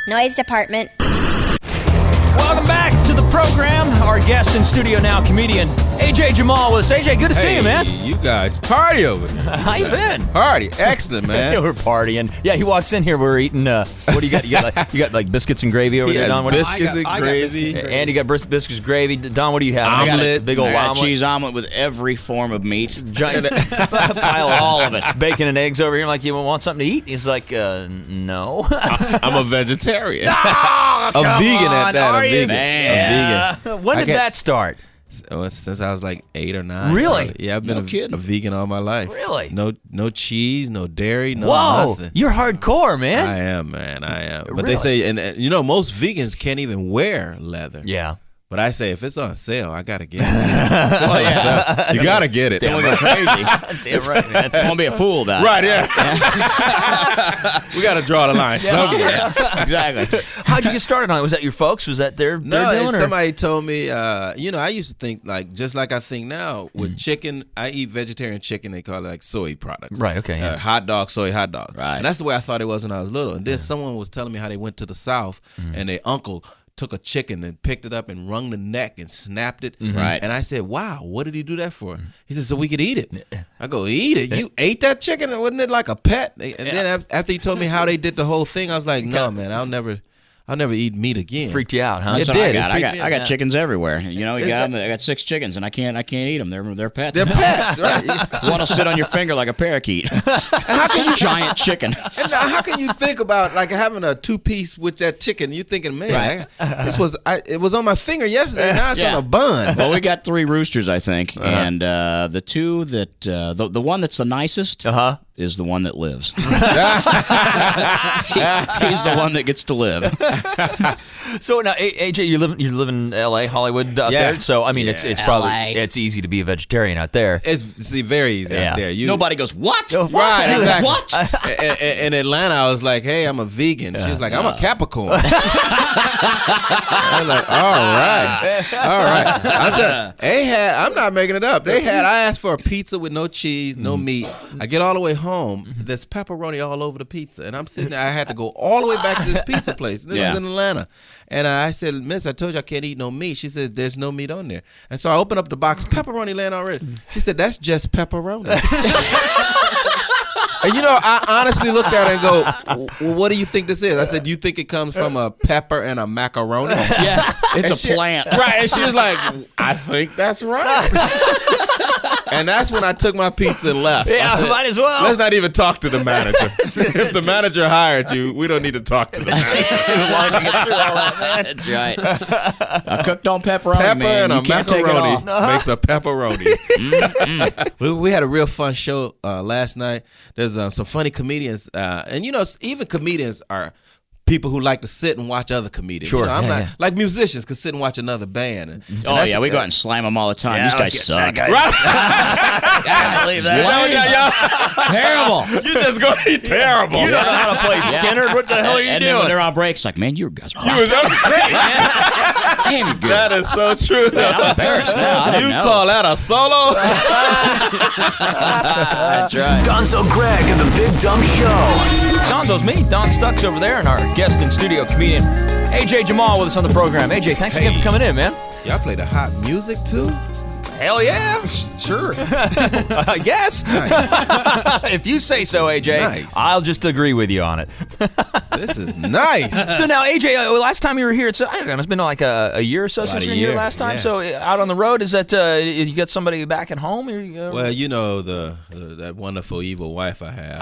Noise department. Welcome back to the program. Our guest in studio now, comedian AJ Jamal with us. AJ, good to see you, man. You guys party over here. How you been? Party, excellent, man. Yeah, we're partying. Yeah, he walks in here. We're eating. What do you got? You got like biscuits and gravy over there, Don. What biscuits and gravy. And you got biscuits and gravy. Don, what do you have? Omelet, big old omelet, cheese omelet with every form of meat. Giant pile of all of it. Bacon and eggs over here. I'm like, you want something to eat? He's like, no. I'm a vegetarian. A vegan at that. I'm vegan. Yeah. I'm vegan. When did that start? Since I was like 8 or 9. Really? Yeah, I've been a vegan all my life. Really? No cheese, no dairy, nothing. You're hardcore, man. I am, man. I am. But Really? they say, and you know, most vegans can't even wear leather. Yeah. But I say, if it's on sale, I gotta get it. Oh yeah, you gotta get it. Don't go crazy. Damn right, man. Won't be a fool about Right, it. yeah. We gotta draw the line. Yeah, exactly. How'd you get started on it? Was that your folks? Was that their No, doing? somebody told me, I used to think like, just like I think now with chicken, I eat vegetarian chicken, they call it like soy products. Right, okay, yeah. Hot dog, soy hot dog. Right. And that's the way I thought it was when I was little. And then someone was telling me how they went to the South and their uncle took a chicken and picked it up and wrung the neck and snapped it. Right. And I said, wow, what did he do that for? He said, so we could eat it. I go, eat it? You ate that chicken? Wasn't it like a pet? And then after he told me how they did the whole thing, I was like, no, man, I'll never eat meat again. Freaked you out, huh? That's It what did. I got chickens everywhere. You know, I got 6 chickens, and I can't eat them. They're pets. They're pets, right? One will sit on your finger like a parakeet. How can you giant chicken? And now, how can you think about like having a 2-piece with that chicken? You thinking, man, it was on my finger yesterday. Now it's on a bun. Well, we got 3 roosters, I think, and the 2 that the one that's the nicest is the one that lives. He's the one that gets to live. So now, AJ, you live in L.A., Hollywood out there. So I mean, it's probably it's easy to be a vegetarian out there. It's very easy out there. Nobody goes, what? Right, exactly. What? In Atlanta, I was like, hey, I'm a vegan. She was like, I'm a Capricorn. I was like, all right. I'm not making it up. I asked for a pizza with no cheese, no meat. I get all the way home, there's pepperoni all over the pizza. And I'm sitting there, I had to go all the way back to this pizza place. This was in Atlanta. And I said, miss, I told you I can't eat no meat. She says, there's no meat on there. And so I opened up the box, pepperoni laying already. She said, that's just pepperoni. And I honestly looked at her and go, well, what do you think this is? I said, you think it comes from a pepper and a macaroni? Yeah, it's a plant. Right, and she was like, I think that's right. And that's when I took my pizza and left. Yeah, said, might as well. Let's not even talk to the manager. If the manager hired you, we don't need to talk to the manager. Too long to get through all that, man. That's right. I cooked on pepperoni, Pepper man. and You a can't take it macaroni off. makes a pepperoni. We had a real fun show last night. There's some funny comedians, and even comedians are people who like to sit and watch other comedians. Sure, I'm not like musicians could sit and watch another band. And We go out and slam them all the time. These guys suck. Right? I can't believe that. Terrible. You just gonna be terrible. You don't know how to play Skinner. What the hell are you And doing? then when they're on break, it's like, man, you guys are Great, man. damn good. That is so true. Man, I'm embarrassed now. I didn't know. Call that a solo? That's right. Gonzo Greg and the Big Dumb Show. Gonzo's me. Don Stuck's over there, and our guest in studio comedian AJ Jamal with us on the program. AJ, thanks again for coming in, man. Y'all play the hot music too? Hell yeah. Sure. I guess. Nice. If you say so, AJ, Nice. I'll just agree with you on it. This is nice. So now, AJ, last time you were here, I don't know, it's been like a year or so since you were here last time. Yeah. So out on the road, is that you got somebody back at home? Well, that wonderful evil wife I have.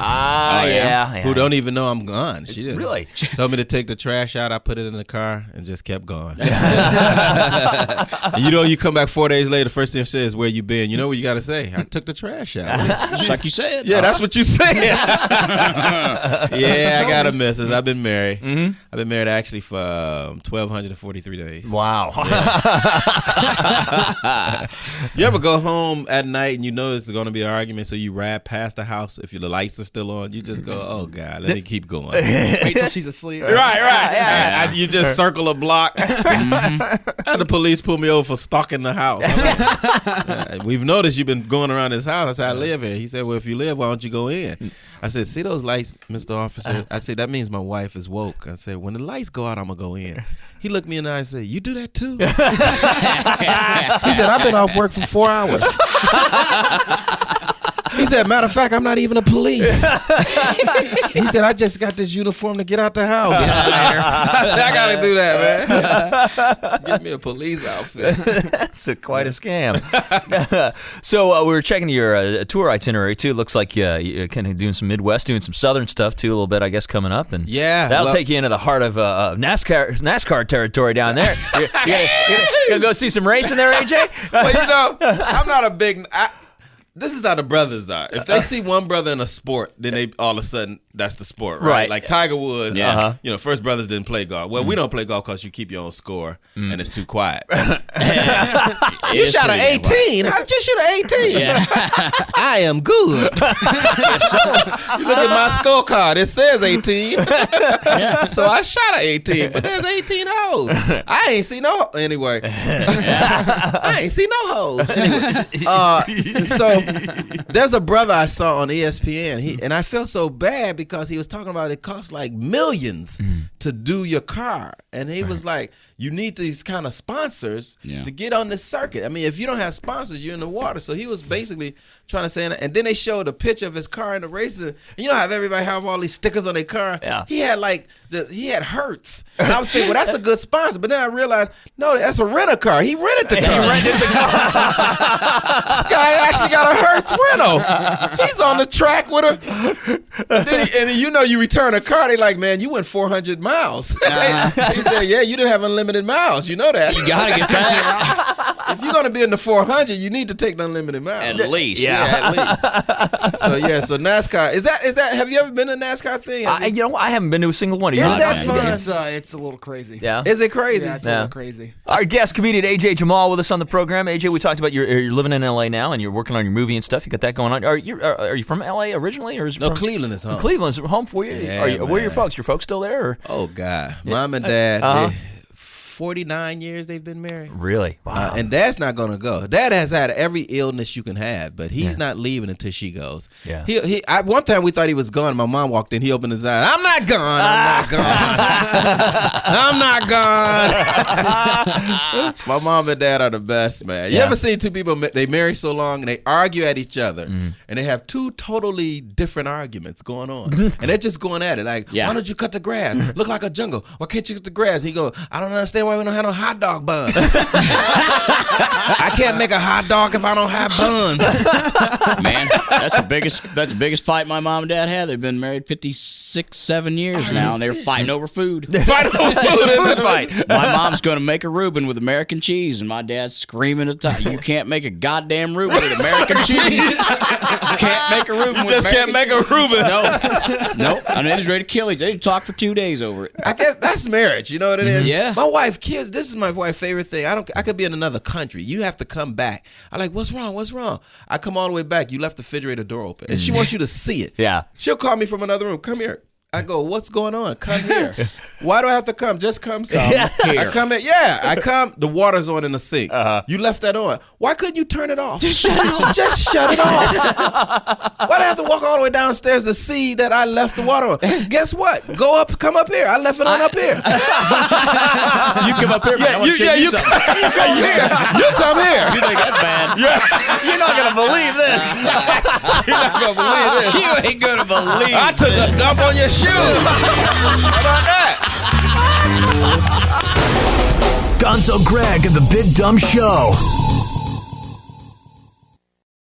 Yeah. Who don't even know I'm gone. She didn't. Really? She told me to take the trash out. I put it in the car and just kept going. And you come back 4 days later, first thing she says, where you been? You know what you got to say? I took the trash out. Just like you said. Yeah, that's what you said. Yeah, I got a missus. I've been married. Mm-hmm. I've been married actually for 1,243 days. Wow. Yeah. You ever go home at night and you know it's going to be an argument, so you ride past the house if the lights are still on? You just go, oh, God, let me keep going. Wait till she's asleep. Right. Yeah. You just circle a block. And the police pull me over for stalking the house. We've noticed you've been going around this house. I said, I live here. He said, well, if you live, why don't you go in? I said, see those lights, Mr. Officer? I said, that means my wife is woke. I said, when the lights go out, I'm going to go in. He looked me in the eye and said, you do that too? He said, I've been off work for 4 hours. He said, matter of fact, I'm not even a police. He said, I just got this uniform to get out the house. I got to do that, man. Give me a police outfit. That's quite a scam. So we were checking your tour itinerary, too. Looks like you're kind of doing some Midwest, doing some Southern stuff, too, a little bit, I guess, coming up. And that'll take you into the heart of NASCAR territory down there. You gonna go see some racing there, AJ? Well, I'm not a big... This is how the brothers are. If they see one brother in a sport, then they all of a sudden that's the sport, right? Like Tiger Woods, First Brothers didn't play golf. Well, we don't play golf because you keep your own score and it's too quiet. You shot an 18. How did you shoot an 18? Yeah. I am good. You look at my scorecard. It says 18. So I shot an 18, but there's 18 holes. I ain't see no. Anyway, I ain't see no holes. Anyway, so. There's a brother I saw on ESPN, and I felt so bad because he was talking about it costs like millions to do your car, and he was like, you need these kind of sponsors to get on this circuit. I mean, if you don't have sponsors, you're in the water. So he was basically trying to say, and then they showed a picture of his car in the races. And you know how everybody have all these stickers on their car? Yeah. He had he had Hertz. And I was thinking, well, that's a good sponsor. But then I realized, no, that's a renter car. He rented the car. He rented the car. This guy actually got a Hertz rental. He's on the track with her. And you return a car, they like, man, you went 400 miles. He said, yeah, you didn't have unlimited miles. You know that. You got to get that. If you're going to be in the 400, you need to take the unlimited miles. At least. Yeah, at least. So NASCAR. Is that, have you ever been to a NASCAR thing? I haven't been to a single one of you. Is that fun? It's a little crazy. Yeah. Is it crazy? Yeah, it's a little crazy. Our guest comedian AJ Jamal with us on the program. AJ, we talked about you're living in LA now and you're working on your movie and stuff. You got that going on. Are you from LA originally, or is no? Cleveland is home. Cleveland's home for you. Yeah, where are your folks? Your folks still there? Or? Oh God, Mom and Dad. 49 years they've been married. Really? Wow. And Dad's not gonna go. Dad has had every illness you can have, but he's not leaving until she goes. Yeah. One time we thought he was gone. My mom walked in. He opened his eyes. I'm not gone. I'm not gone. My mom and Dad are the best, man. You ever seen two people, they marry so long and they argue at each other and they have two totally different arguments going on. And they're just going at it like, why don't you cut the grass? Look like a jungle. Why can't you cut the grass? He goes, I don't understand why we don't have no hot dog buns. I can't make a hot dog if I don't have buns. Man, that's the biggest fight my mom and dad had. They've been married 7 years now, and they're fighting over food. Fighting over food. It's a food fight. My mom's going to make a Reuben with American cheese, and my dad's screaming at the top, you can't make a goddamn Reuben with American cheese. You can't make a Reuben with American cheese. You just can't make a Reuben. No. I mean, he's ready to kill each other. They talked for 2 days over it. I guess that's marriage. You know what it is? Yeah. My wife, kids, this is my wife's favorite thing. I could be in another country. You have to come back. I'm like, what's wrong? I come all the way back. You left the refrigerator door open. And she wants you to see it. Yeah. She'll call me from another room. Come here. I go, what's going on? Come here. Why do I have to come? Just come. Here. I come in. Yeah, I come. The water's on in the sink. You left that on. Why couldn't you turn it off? Just shut it off. Just shut it off. Why do I have to walk all the way downstairs to see that I left the water on? Guess what? Come up here. I left it on up here. You come up here, man. I want to show you something. You come here. You come here. You think that's bad? You're not going to believe this. You're not going to believe this. You ain't going to believe I took a dump on your shoe. How about that? Gonzo Greg and the Big Dumb Show.